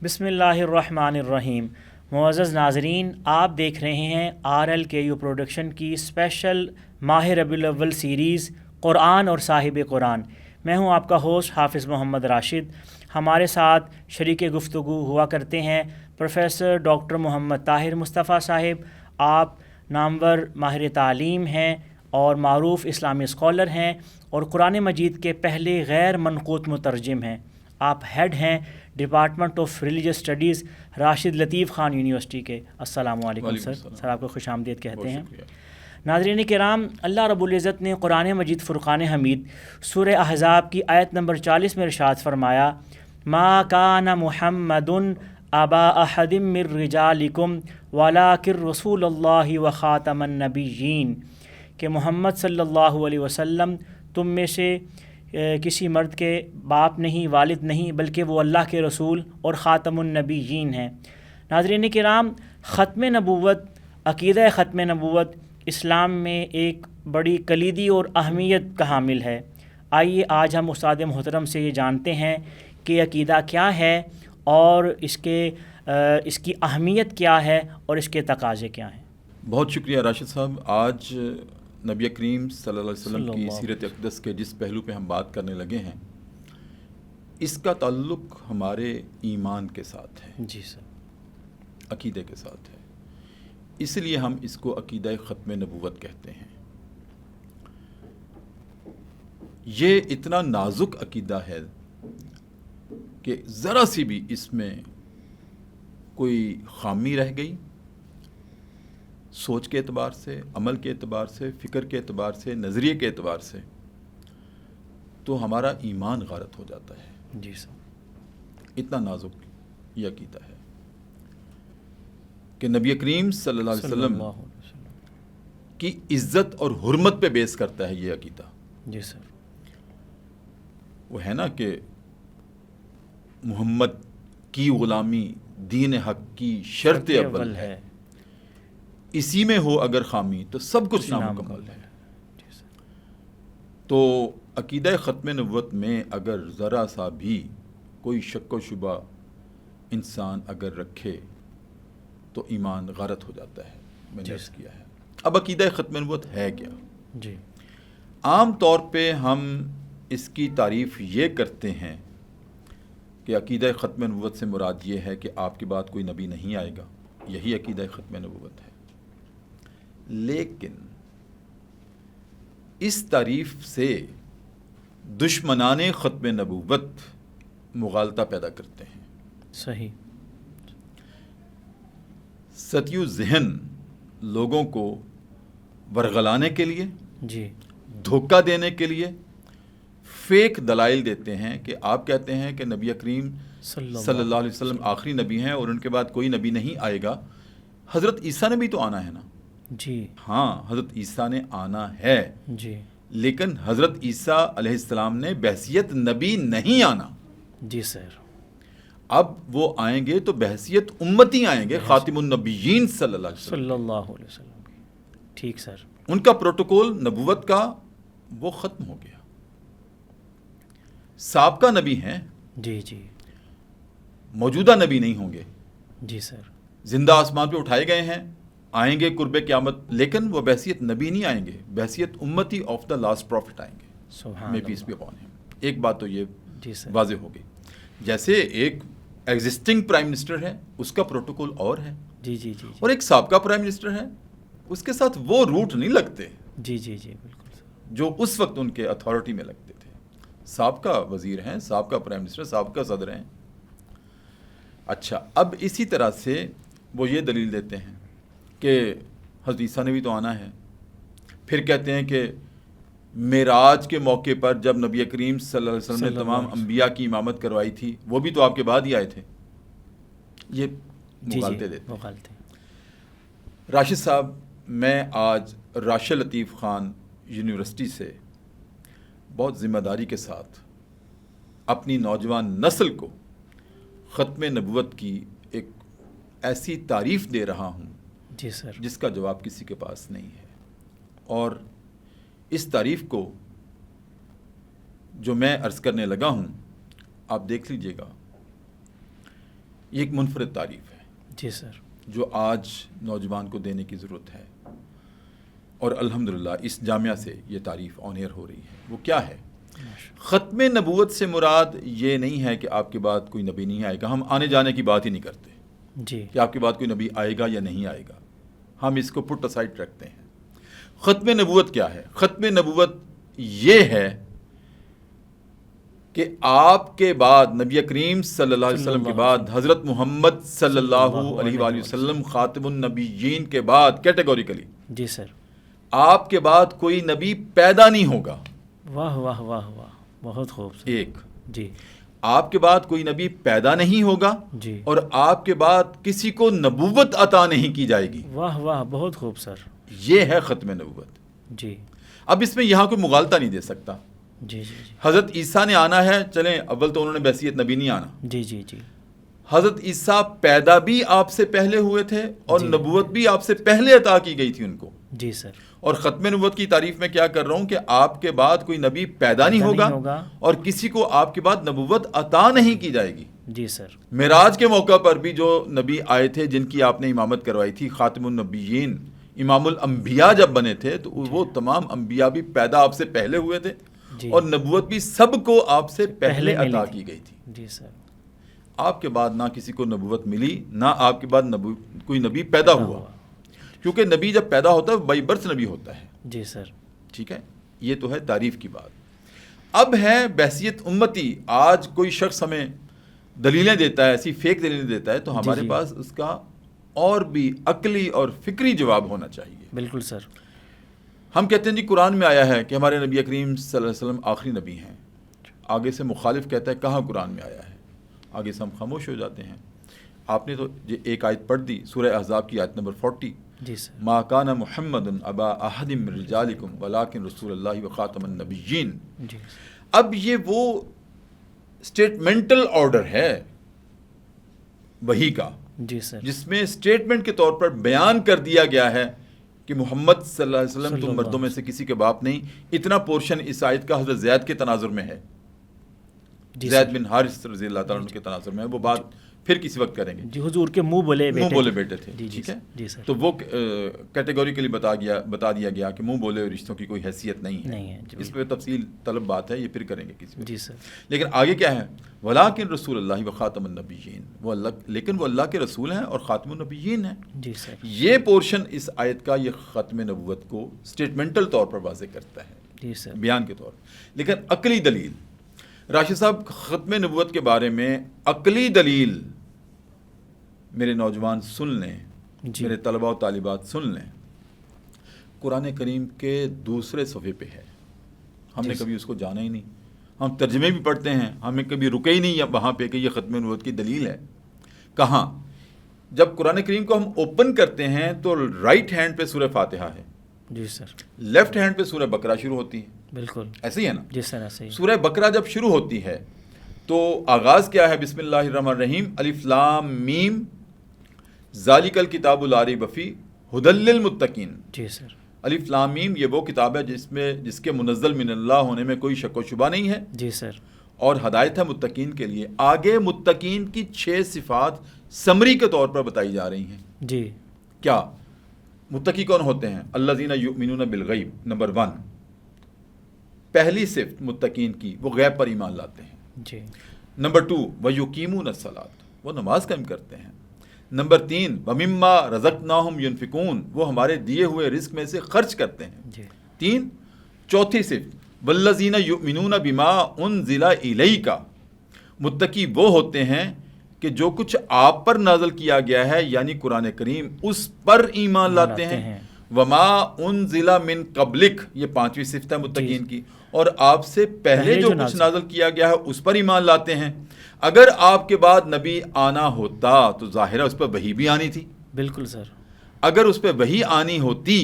بسم اللہ الرحمن الرحیم۔ معزز ناظرین، آپ دیکھ رہے ہیں RLKU پروڈکشن کی اسپیشل ماہ ربیع الاول سیریز قرآن اور صاحب قرآن۔ میں ہوں آپ کا ہوسٹ حافظ محمد راشد۔ ہمارے ساتھ شریک گفتگو ہوا کرتے ہیں پروفیسر ڈاکٹر محمد طاہر مصطفیٰ صاحب۔ آپ نامور ماہر تعلیم ہیں اور معروف اسلامی اسکالر ہیں اور قرآن مجید کے پہلے غیر منقوط مترجم ہیں۔ آپ ہیڈ ہیں department of religious studies Rashid Latif Khan university کے۔ السلام علیکم سر۔ سر آپ کو خوش آمدید کہتے ہیں۔ ناظرین کرام، اللہ رب العزت نے قرآن مجید فرقان حمید سورہ احزاب کی آیت نمبر 40 میں ارشاد فرمایا، ما کان محمد ابا احد من رجالکم ولکن رسول اللہ وخاتم النبیین، کہ محمد صلی اللہ علیہ وسلم تم میں سے کسی مرد کے باپ نہیں، والد نہیں، بلکہ وہ اللہ کے رسول اور خاتم النبیین ہیں۔ ناظرین کرام، ختم نبوت، عقیدہ ختم نبوت اسلام میں ایک بڑی کلیدی اور اہمیت کا حامل ہے۔ آئیے آج ہم استاد محترم سے یہ جانتے ہیں کہ عقیدہ کیا ہے اور اس کی اہمیت کیا ہے اور اس کے تقاضے کیا ہیں۔ بہت شکریہ راشد صاحب۔ آج نبی کریم صلی اللہ علیہ وسلم کی سیرت اقدس کے جس پہلو پہ ہم بات کرنے لگے ہیں، اس کا تعلق ہمارے ایمان کے ساتھ ہے، جی سر، عقیدے کے ساتھ ہے۔ اس لیے ہم اس کو عقیدہ ختم نبوت کہتے ہیں۔ یہ اتنا نازک عقیدہ ہے کہ ذرا سی بھی اس میں کوئی خامی رہ گئی، سوچ کے اعتبار سے، عمل کے اعتبار سے، فکر کے اعتبار سے، نظریے کے اعتبار سے، تو ہمارا ایمان غارت ہو جاتا ہے۔ جی سر، اتنا نازک یہ عقیدہ ہے کہ نبی کریم صلی اللہ علیہ وسلم کی عزت اور حرمت پہ بیس کرتا ہے یہ عقیدہ۔ جی سر، وہ ہے نا کہ محمد کی غلامی دین حق کی شرط اول ہے، اسی میں ہو اگر خامی تو سب کچھ نامکمل ہے۔ تو عقیدہ ختم نبوت میں اگر ذرا سا بھی کوئی شک و شبہ انسان اگر رکھے تو ایمان غارت ہو جاتا ہے۔ میں نے عرض کیا ہے۔ اب عقیدہ ختم نبوت ہے کیا؟ جی، عام طور پہ ہم اس کی تعریف یہ کرتے ہیں کہ عقیدہ ختم نبوت سے مراد یہ ہے کہ آپ کے بعد کوئی نبی نہیں آئے گا، یہی عقیدہ ختم نبوت ہے۔ لیکن اس تعریف سے دشمنان ختم نبوت مغالطہ پیدا کرتے ہیں۔ صحیح، ستیو ذہن لوگوں کو ورغلانے کے لیے، جی، دھوکہ دینے کے لیے فیک دلائل دیتے ہیں کہ آپ کہتے ہیں کہ نبی کریم صلی اللہ علیہ وسلم آخری نبی ہیں اور ان کے بعد کوئی نبی نہیں آئے گا۔ حضرت عیسیٰ نے بھی تو آنا ہے نا۔ جی، ہاں، حضرت عیسیٰ نے آنا ہے، جی، لیکن حضرت عیسیٰ علیہ السلام نے بحیثیت نبی نہیں آنا۔ جی سر، اب وہ آئیں گے تو بحیثیت امتی آئیں گے، خاتم النبیین صلی اللہ علیہ وسلم۔ صلی اللہ علیہ وسلم کی۔ ٹھیک سر، ان کا پروٹوکول نبوت کا وہ ختم ہو گیا۔ سابقہ نبی ہیں، جی، جی، موجودہ نبی نہیں ہوں گے، جی سر، زندہ آسمان پہ اٹھائے گئے ہیں، آئیں گے قرب قیامت، لیکن وہ بحیثیت نبی نہیں آئیں گے، بحیثیت امتی آف دا لاسٹ پروفٹ آئیں گے۔ سبحان میں پیس بھی اپون ہم۔ ایک بات تو یہ جی سر، واضح ہو گئی۔ جیسے ایک ایگزسٹنگ پرائم منسٹر ہے، اس کا پروٹوکول اور ہے، جی، جی، جی، اور ایک سابقہ پرائم منسٹر ہے، اس کے ساتھ وہ روٹ نہیں لگتے جی، جی، جی، بالکل سر، جو اس وقت ان کے اتھارٹی میں لگتے تھے۔ سابقہ وزیر ہیں، سابقہ پرائم منسٹر، سابقہ صدر ہیں۔ اچھا، اب اسی طرح سے وہ یہ دلیل دیتے ہیں کہ حضرت عیسیٰ نے بھی تو آنا ہے۔ پھر کہتے ہیں کہ معراج کے موقع پر جب نبی کریم صلی اللہ علیہ وسلم نے تمام انبیاء کی امامت کروائی تھی، وہ بھی تو آپ کے بعد ہی آئے تھے۔ یہ مغالطے دیتے ہیں۔ مغالطے۔ راشد صاحب، میں آج راشد لطیف خان یونیورسٹی سے بہت ذمہ داری کے ساتھ اپنی نوجوان نسل کو ختم نبوت کی ایک ایسی تعریف دے رہا ہوں جی سر، جس کا جواب کسی کے پاس نہیں ہے، اور اس تعریف کو جو میں عرض کرنے لگا ہوں، آپ دیکھ لیجئے گا یہ ایک منفرد تعریف ہے جی سر، جو آج نوجوان کو دینے کی ضرورت ہے، اور الحمدللہ اس جامعہ سے یہ تعریف آن ایئر ہو رہی ہے۔ وہ کیا ہے؟ ختم نبوت سے مراد یہ نہیں ہے کہ آپ کے بعد کوئی نبی نہیں آئے گا۔ ہم آنے جانے کی بات ہی نہیں کرتے جی، کہ آپ کے بعد کوئی نبی آئے گا یا نہیں آئے گا، ہم اس کو پٹ اسائڈ رکھتے ہیں۔ ختم نبوت کیا ہے؟ ختم نبوت یہ ہے کہ آپ کے بعد نبی کریم صلی اللہ علیہ وسلم کے بعد حضرت محمد صلی اللہ علیہ وآلہ وسلم خاتم النبیین کے بعد کیٹیگوریکلی جی سر، آپ کے بعد کوئی نبی پیدا نہیں ہوگا۔ واہ واہ واہ واہ، بہت خوب سر، ایک، جی آپ کے بعد کوئی نبی پیدا نہیں ہوگا جی، اور آپ کے بعد کسی کو نبوت عطا نہیں کی جائے گی۔ واہ واہ، بہت خوب سر، یہ ہے ختم نبوت۔ جی اب اس میں یہاں کوئی مغالطہ نہیں دے سکتا۔ جی جی جی حضرت عیسیٰ نے آنا ہے، چلیں اول تو انہوں نے بحیثیت نبی نہیں آنا۔ جی جی جی حضرت عیسیٰ پیدا بھی آپ سے پہلے ہوئے تھے اور جی، نبوت بھی آپ سے پہلے عطا کی گئی تھی ان کو۔ جی سر، اور ختم نبوت کی تعریف میں کیا کر رہا ہوں کہ آپ کے بعد کوئی نبی پیدا نہیں ہوگا اور کسی کو آپ کے بعد نبوت عطا نہیں کی جائے گی۔ جی سر، معراج کے موقع پر بھی جو نبی آئے تھے جن کی آپ نے امامت کروائی تھی، خاتم النبیین امام الانبیاء جب بنے تھے تو وہ تمام انبیاء بھی پیدا آپ سے پہلے ہوئے تھے جی، اور نبوت بھی سب کو آپ سے پہلے ملی عطا تھی۔ کی گئی تھی۔ جی سر، آپ کے بعد نہ کسی کو نبوت ملی، نہ آپ کے بعد کوئی نبی پیدا ہوا، کیونکہ نبی جب پیدا ہوتا ہے بائی برتھ نبی ہوتا ہے۔ جی سر، ٹھیک ہے، یہ تو ہے تعریف کی بات۔ اب ہے بحثیت امتی۔ آج کوئی شخص ہمیں دلیلیں دیتا ہے، ایسی فیک دلیلیں دیتا ہے، تو ہمارے جی، پاس اس کا اور بھی عقلی اور فکری جواب ہونا چاہیے۔ بالکل سر، ہم کہتے ہیں جی قرآن میں آیا ہے کہ ہمارے نبی کریم صلی اللہ علیہ وسلم آخری نبی ہیں، آگے سے مخالف کہتا ہے کہاں قرآن میں آیا ہے، آگے سے ہم خاموش ہو جاتے ہیں۔ آپ نے تو ایک آیت پڑھ دی، سورہ احزاب کی آیت نمبر 40، جی سر، ما کان محمد ابا احد من رجالکم ولکن رسول اللہ وخاتم النبیین۔ جی اب یہ وہ اسٹیٹمنٹل آرڈر ہے وحی کا، جی سر، جس میں اسٹیٹمنٹ کے طور پر بیان کر دیا گیا ہے کہ محمد صلی اللہ علیہ وسلم تم مردوں میں سے کسی کے باپ نہیں۔ اتنا پورشن اس آیت کا حضرت زید کے تناظر میں ہے، جی زید سر، بن حارث رضی اللہ تعالیٰ عنہ کے تناظر میں ہے، وہ بات پھر کسی وقت کریں گے۔ جی حضور کے منہ بولے بیٹے تھے، جی ٹھیک ہے، جی سر، تو وہ کیٹیگوریکلی بتا دیا گیا کہ منہ بولے رشتوں کی کوئی حیثیت نہیں ہے۔ جی، اس پہ تفصیل طلب بات ہے، یہ پھر کریں گے کسی وقت۔ جی سر، لیکن آگے کیا ہے؟ ولیکن رسول اللہ و خاتم النبیین، وہ اللہ، لیکن وہ اللہ کے رسول ہیں اور خاتم النبیین ہیں۔ جی سر، یہ پورشن اس آیت کا یہ ختم نبوت کو اسٹیٹمنٹل طور پر واضح کرتا ہے، جی سر، بیان کے طور پر۔ لیکن عقلی دلیل، راشد صاحب ختم نبوت کے بارے میں عقلی دلیل میرے نوجوان سن لیں، جی، میرے طلباء و طالبات سن لیں۔ قرآن کریم کے دوسرے صفحے پہ ہے، ہم نے کبھی اس کو جانا ہی نہیں، ہم ترجمے بھی پڑھتے ہیں، ہمیں کبھی رکے ہی نہیں وہاں پہ کہ یہ ختم نبوت کی دلیل ہے۔ کہاں؟ جب قرآن کریم کو ہم اوپن کرتے ہیں تو رائٹ ہینڈ پہ سورہ فاتحہ ہے، جی سر، لیفٹ ہینڈ پہ سورہ بقرہ شروع ہوتی ہے، بالکل، ایسے ہی ہے نا؟ جی سر، ایسے ہی، سورہ بقرہ جب شروع ہوتی ہے تو آغاز کیا ہے؟ بسم اللہ الرحمن الرحیم، الف لام میم، ذالک الکتاب لا ریب فیہ ھدی للمتقین۔ جی سر، الف لام میم یہ وہ کتاب ہے جس کے منزل من اللہ ہونے میں کوئی شک و شبہ نہیں ہے، جی سر، اور ہدایت ہے متقین کے لیے۔ آگے متقین کی 6 صفات سمری کے طور پر بتائی جا رہی ہیں۔ جی، کیا متقی کون ہوتے ہیں؟ الذین یؤمنون بالغیب، نمبر 1، پہلی صفت متقین کی، وہ غیب پر ایمان لاتے ہیں۔ جی، نمبر 2، وَيُقِيمُونَ الصَّلَاةَ، وہ نماز قائم کرتے ہیں۔ نمبر 3، وَمِمَّا رَزَقْنَاهُمْ يُنْفِقُونَ، وہ ہمارے دیے ہوئے رزق میں سے خرچ کرتے ہیں۔ جی، 3، چوتھی صفت، وَالَّذِينَ يُؤْمِنُونَ بِمَا أُنزِلَ إِلَيْكَ، متقی وہ ہوتے ہیں کہ جو کچھ آپ پر نازل کیا گیا ہے یعنی قرآن کریم، اس پر ایمان لاتے ہیں۔ وما انزل من قبلک، یہ 5ویں صفت ہے متقین کی، اور آپ سے پہلے جو کچھ نازل کیا گیا ہے اس پر ایمان لاتے ہیں۔ اگر آپ کے بعد نبی آنا ہوتا تو ظاہر ہے اس پر وحی بھی آنی تھی، بالکل سر، اگر اس پہ وحی آنی ہوتی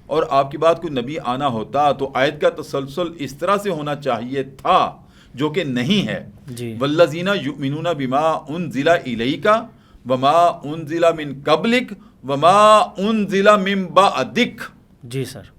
اور آپ کے بعد کوئی نبی آنا ہوتا تو آیت کا تسلسل اس طرح سے ہونا چاہیے تھا، جو کہ نہیں ہے۔ جی، والذین یؤمنون بما انزل الیک وما انزل من قبلک وما انزل من بعدک، جی سر،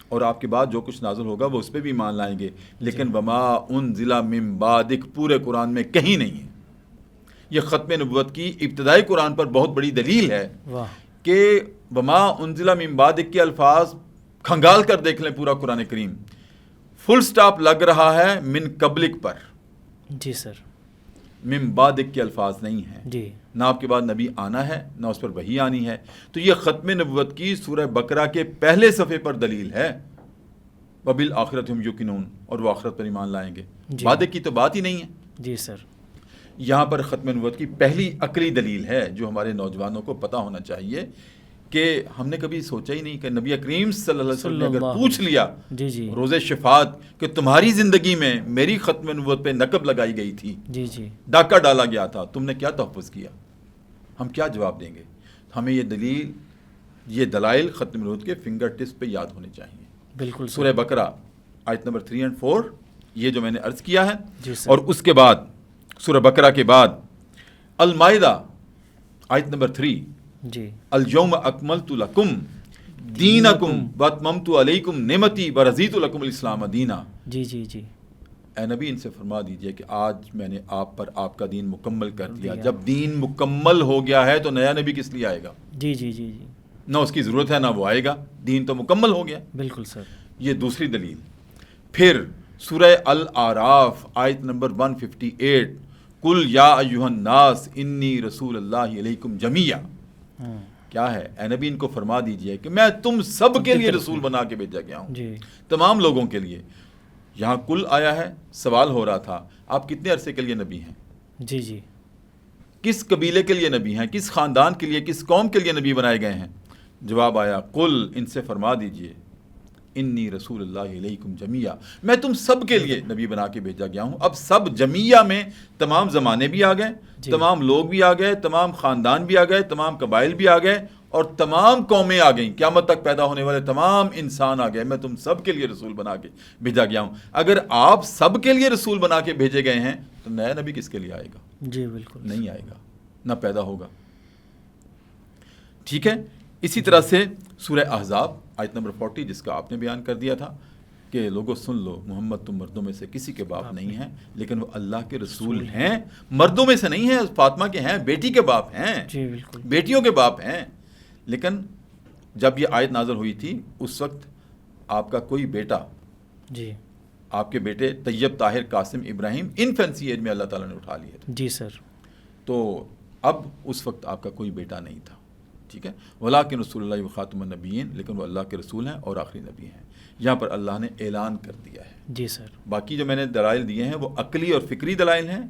اور آپ کے بعد جو کچھ نازل ہوگا وہ اس پہ بھی ایمان لائیں گے، لیکن وما انزل من بعدک پورے قرآن میں کہیں نہیں ہے۔ یہ ختم نبوت کی ابتدائی قرآن پر بہت بڑی دلیل ہے کہ وما انزل من بعدک کے الفاظ کھنگال کر دیکھ لیں پورا قرآن کریم، فل سٹاپ لگ رہا ہے من قبلک پر. جی سر. من بعدک کے الفاظ نہیں ہیں. جی. نہ آپ کے بعد نبی آنا ہے نہ اس پر وحی آنی ہے. تو یہ ختم نبوت کی سورہ بقرہ کے پہلے صفحے پر دلیل ہے. وبالآخرۃ ہم یوقنون، اور وہ آخرت پر ایمان لائیں گے. بعد کی تو بات ہی نہیں ہے. جی سر. یہاں پر ختم نبوت کی پہلی عقلی دلیل ہے جو ہمارے نوجوانوں کو پتہ ہونا چاہیے کہ ہم نے کبھی سوچا ہی نہیں کہ نبی کریم صلی اللہ علیہ وسلم نے اگر پوچھ لیا روز شفاعت کہ تمہاری زندگی میں میری ختم نبوت پہ نقب لگائی گئی تھی، ڈاکہ ڈالا گیا تھا، تم نے کیا تحفظ کیا، ہم کیا جواب دیں گے؟ ہمیں یہ دلائل ختم نبوت کے فنگر ٹپس پہ یاد ہونے چاہیے. بالکل. سورہ بقرہ آیت نمبر 3 اور 4 یہ جو میں نے عرض کیا ہے، اور اس کے بعد سورہ بقرہ کے بعد المائدہ آیت نمبر 3 الیوم اکملت لکم دینکم واتممت علیکم نعمتی ورضیت لکم الاسلام دینا. جی. اے نبی ان سے فرما دیجئے کہ آج میں نے آپ پر آپ کا دین مکمل کر دیا. جب دین مکمل ہو گیا ہے تو نیا نبی کس لیے آئے گا؟ جی. نہ اس کی ضرورت ہے نہ وہ آئے گا، دین تو مکمل ہو گیا. بالکل سر. یہ دوسری دلیل. پھر سورہ الاعراف آیت نمبر 158 قل یا ایھا الناس انی رسول اللہ علیکم جمیعا. کیا ہے؟ اے نبی ان کو فرما دیجئے کہ میں تم سب کے لیے رسول بنا کے بھیجا گیا ہوں، تمام لوگوں کے لیے. یہاں کل آیا ہے، سوال ہو رہا تھا آپ کتنے عرصے کے لیے نبی ہیں؟ جی. کس قبیلے کے لیے نبی ہیں، کس خاندان کے لیے، کس قوم کے لیے نبی بنائے گئے ہیں؟ جواب آیا قل ان سے فرما دیجئے انی رسول اللہ علیکم جمیعا، میں تم سب کے لیے نبی بنا کے بھیجا گیا ہوں. اب سب جمیعا میں تمام زمانے بھی آ گئے، تمام لوگ بھی آ گئے، تمام خاندان بھی آ گئے، تمام قبائل بھی آ گئے، اور تمام قومیں آ گئیں، قیامت تک پیدا ہونے والے تمام انسان آ گئے. میں تم سب کے لیے رسول بنا کے بھیجا گیا ہوں. اگر آپ سب کے لیے رسول بنا کے بھیجے گئے ہیں تو نیا نبی کس کے لیے آئے گا؟ جی بالکل نہیں آئے گا، نہ پیدا ہوگا. ٹھیک ہے. اسی طرح سے سورہ احزاب آیت نمبر 40 جس کا آپ نے بیان کر دیا تھا کہ لوگوں سن لو محمد تم مردوں میں سے کسی کے باپ نہیں ہیں لیکن وہ اللہ کے رسول ہیں. مردوں میں سے نہیں ہیں، فاطمہ کے ہیں، بیٹی کے باپ ہیں، بیٹیوں کے باپ ہیں. لیکن جب یہ آیت نازل ہوئی تھی اس وقت آپ کا کوئی بیٹا، آپ کے بیٹے طیب، طاہر، قاسم، ابراہیم انفینسی ایج میں اللہ تعالیٰ نے اٹھا لیے تھے. جی سر. تو اب اس وقت آپ کا کوئی بیٹا نہیں تھا. ٹھیک ہے. ولاکن رسول اللہ وخاتم النبیین، لیکن وہ اللہ کے رسول ہیں اور آخری نبی ہیں. یہاں پر اللہ نے اعلان کر دیا ہے. جی سر. باقی جو میں نے دلائل دیے ہیں وہ عقلی اور فکری دلائل ہیں.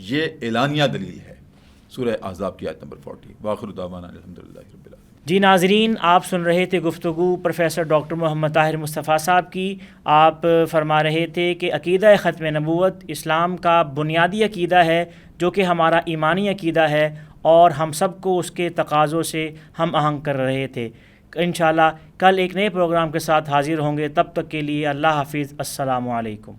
یہ اعلانیہ دلیل ہے. سورہ احزاب کی آیت نمبر 40. وآخر دعوانا الحمدللہ رب العالمین. جی ناظرین، آپ سن رہے تھے گفتگو پروفیسر ڈاکٹر محمد طاہر مصطفیٰ صاحب کی. آپ فرما رہے تھے کہ عقیدہ ختم نبوت اسلام کا بنیادی عقیدہ ہے جو کہ ہمارا ایمانی عقیدہ ہے، اور ہم سب کو اس کے تقاضوں سے ہم آہنگ کر رہے تھے. انشاءاللہ کل ایک نئے پروگرام کے ساتھ حاضر ہوں گے. تب تک کے لیے اللہ حافظ. السلام علیکم.